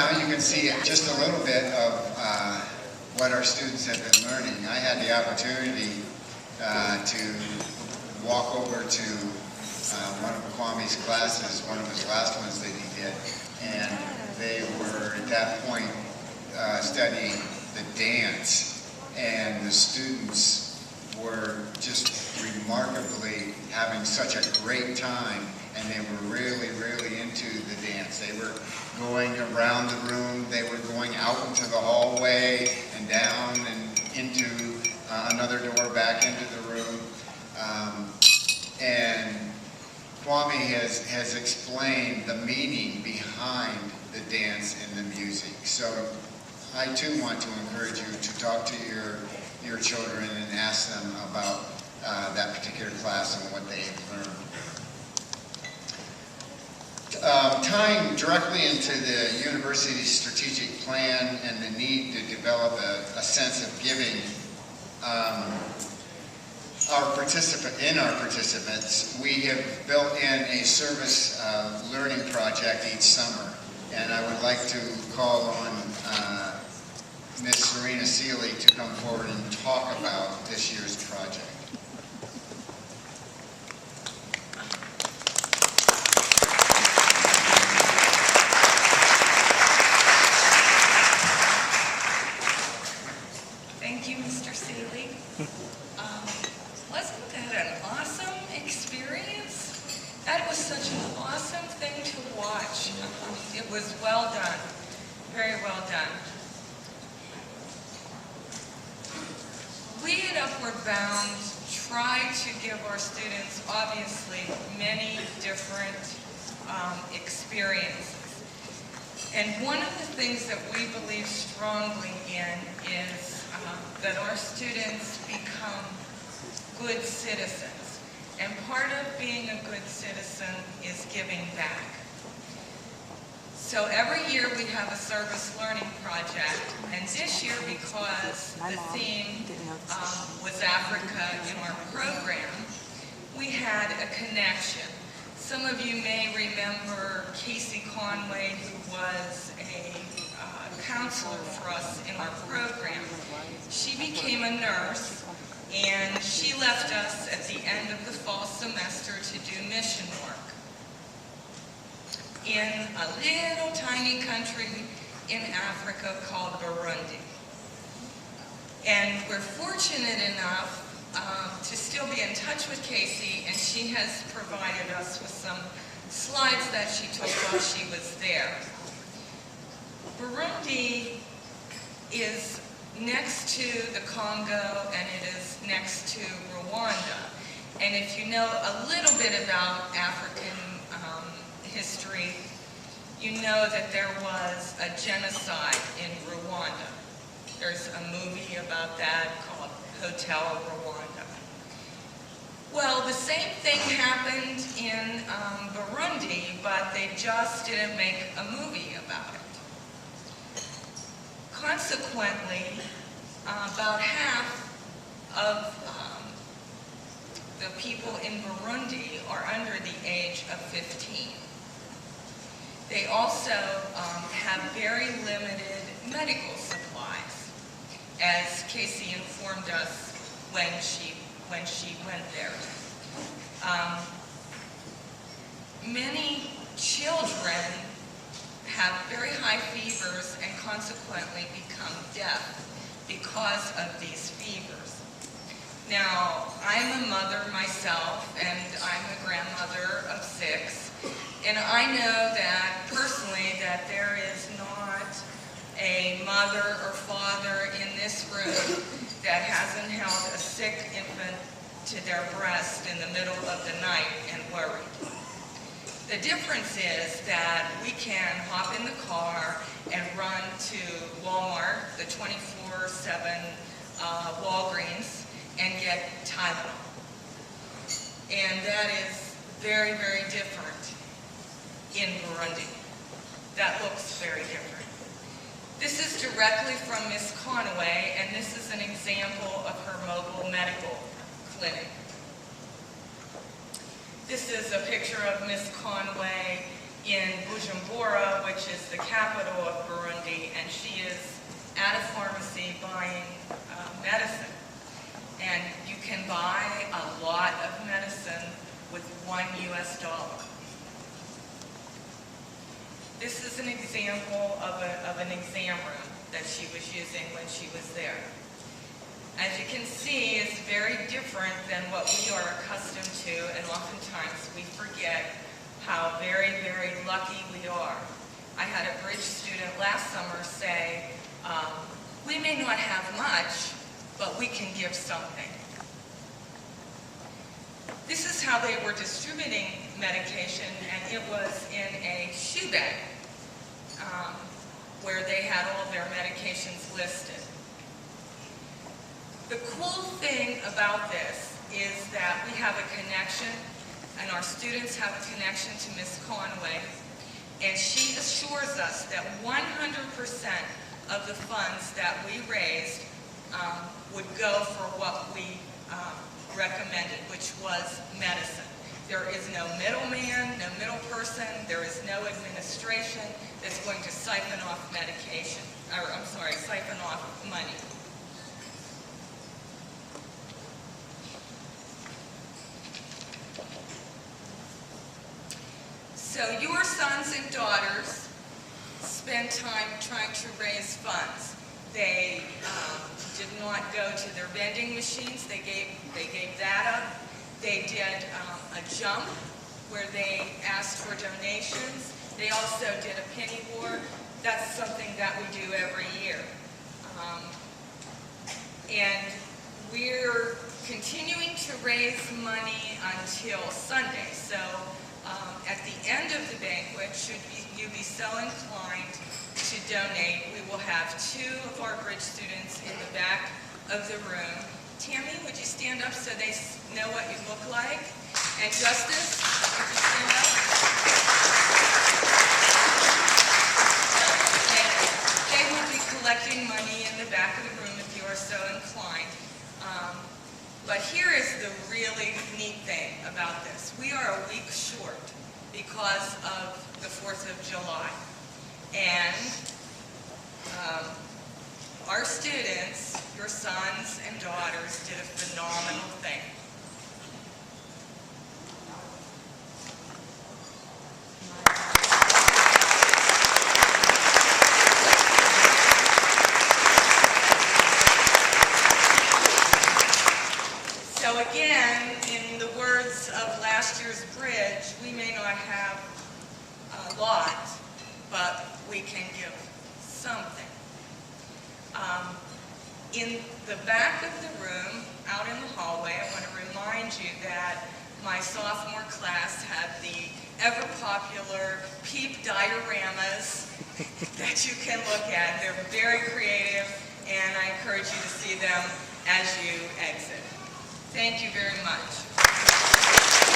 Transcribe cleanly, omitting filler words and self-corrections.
now you can see just a little bit of what our students have been learning. I had the opportunity to walk over to one of Kwame's classes, one of his last ones that he did, and they were at that point studying the dance, and the students were just remarkably having such a great time, and they were really, really into the dance. They were going around the room, they were going out into the hallway and down and into another door back into the room. And Kwame has explained the meaning behind the dance and the music. So I too want to encourage you to talk to your children and ask them about that particular class and what they have learned. Tying directly into the university's strategic plan and the need to develop a sense of giving, our participants, we have built in a service learning project each summer, and I would like to call on Ms. Cerenna Sealy to come forward and talk about this year's project. Thank you, Mr. Sealy. Wasn't that an awesome experience? That was such an awesome thing to watch. It was well done, very well done. We at Upward Bound try to give our students, obviously, many different experiences. And one of the things that we believe strongly in is that our students become good citizens. And part of being a good citizen is giving back. So every year we have a service learning project, and this year, because the theme was Africa in our program, we had a connection. Some of you may remember Casey Conway, who was a counselor for us in our program. She became a nurse, and she left us at the end of the fall semester to do mission work in a little tiny country in Africa called Burundi. And we're fortunate enough to still be in touch with Casey, and she has provided us with some slides that she took while she was there. Burundi is next to the Congo, and it is next to Rwanda. And if you know a little bit about African history, you know that there was a genocide in Rwanda. There's a movie about that called Hotel Rwanda. Well, the same thing happened in Burundi, but they just didn't make a movie about it. Consequently, about half of the people in Burundi are under the age of 15. They also have very limited medical supplies, as Casey informed us when she went there. Many children have very high fevers and consequently become deaf because of these fevers. Now, I'm a mother myself, and I'm a grandmother of 6, and I know that personally that there is not a mother or father in this room that hasn't held a sick infant to their breast in the middle of the night and worried. The difference is that we can hop in the car and run to Walmart, the 24/7 Walgreens, and get Tylenol. And that is very, very different in Burundi. That looks very different. This is directly from Ms. Conway, and this is an example of her mobile medical clinic. This is a picture of Ms. Conway in Bujumbura, which is the capital of Burundi, and she is at a pharmacy buying medicine. And you can buy a lot of medicine with $1 US. This is an example of an exam room that she was using when she was there. As you can see, it's very different than what we are accustomed to, and oftentimes we forget how very, very lucky we are. I had a bridge student last summer say, we may not have much, but we can give something. This is how they were distributing medication, and it was in a shoe bag where they had all their medications listed. The cool thing about this is that we have a connection, and our students have a connection to Ms. Conway, and she assures us that 100% of the funds that we raised would go for what we recommended, which was medicine. There is no middleman, no middle person, there is no administration that's going to siphon off medication, or I'm sorry, siphon off money. So your sons and daughters spend time trying to raise funds. They did not go to their vending machines. They gave that up. They did a jump where they asked for donations. They also did a penny war. That's something that we do every year. And we're continuing to raise money until Sunday. So at the end of the banquet, should you be so inclined to donate, we will have 2 of our bridge students in the back of the room. Tammy, would you stand up so they know what you look like? And Justice, would you stand up? And they will be collecting money in the back of the room if you are so inclined. But here is the really neat thing about this. We are a week short because of the 4th of July. And our students, your sons and daughters, did a phenomenal thing. So again, in the words of last year's bridge, we may not have a lot, but we can give something. In the back of the room, out in the hallway, I want to remind you that my sophomore class had the ever-popular PEEP dioramas that you can look at. They're very creative, and I encourage you to see them as you exit. Thank you very much.